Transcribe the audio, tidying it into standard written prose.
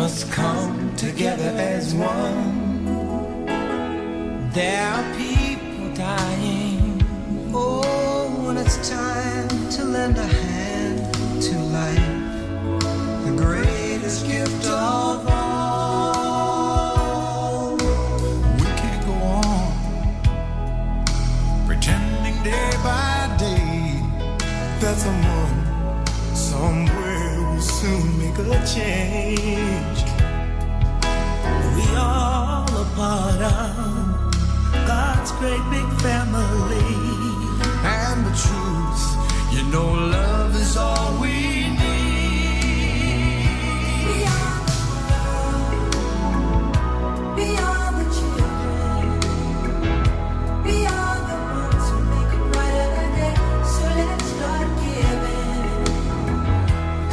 must come together as one. There are people dying. Oh, when it's time to lend a hand to life, the greatest gift of all. We can't go on pretending day by day that someone somewhere will soon make a change. We all a part of God's great big family. And the truth, you know, love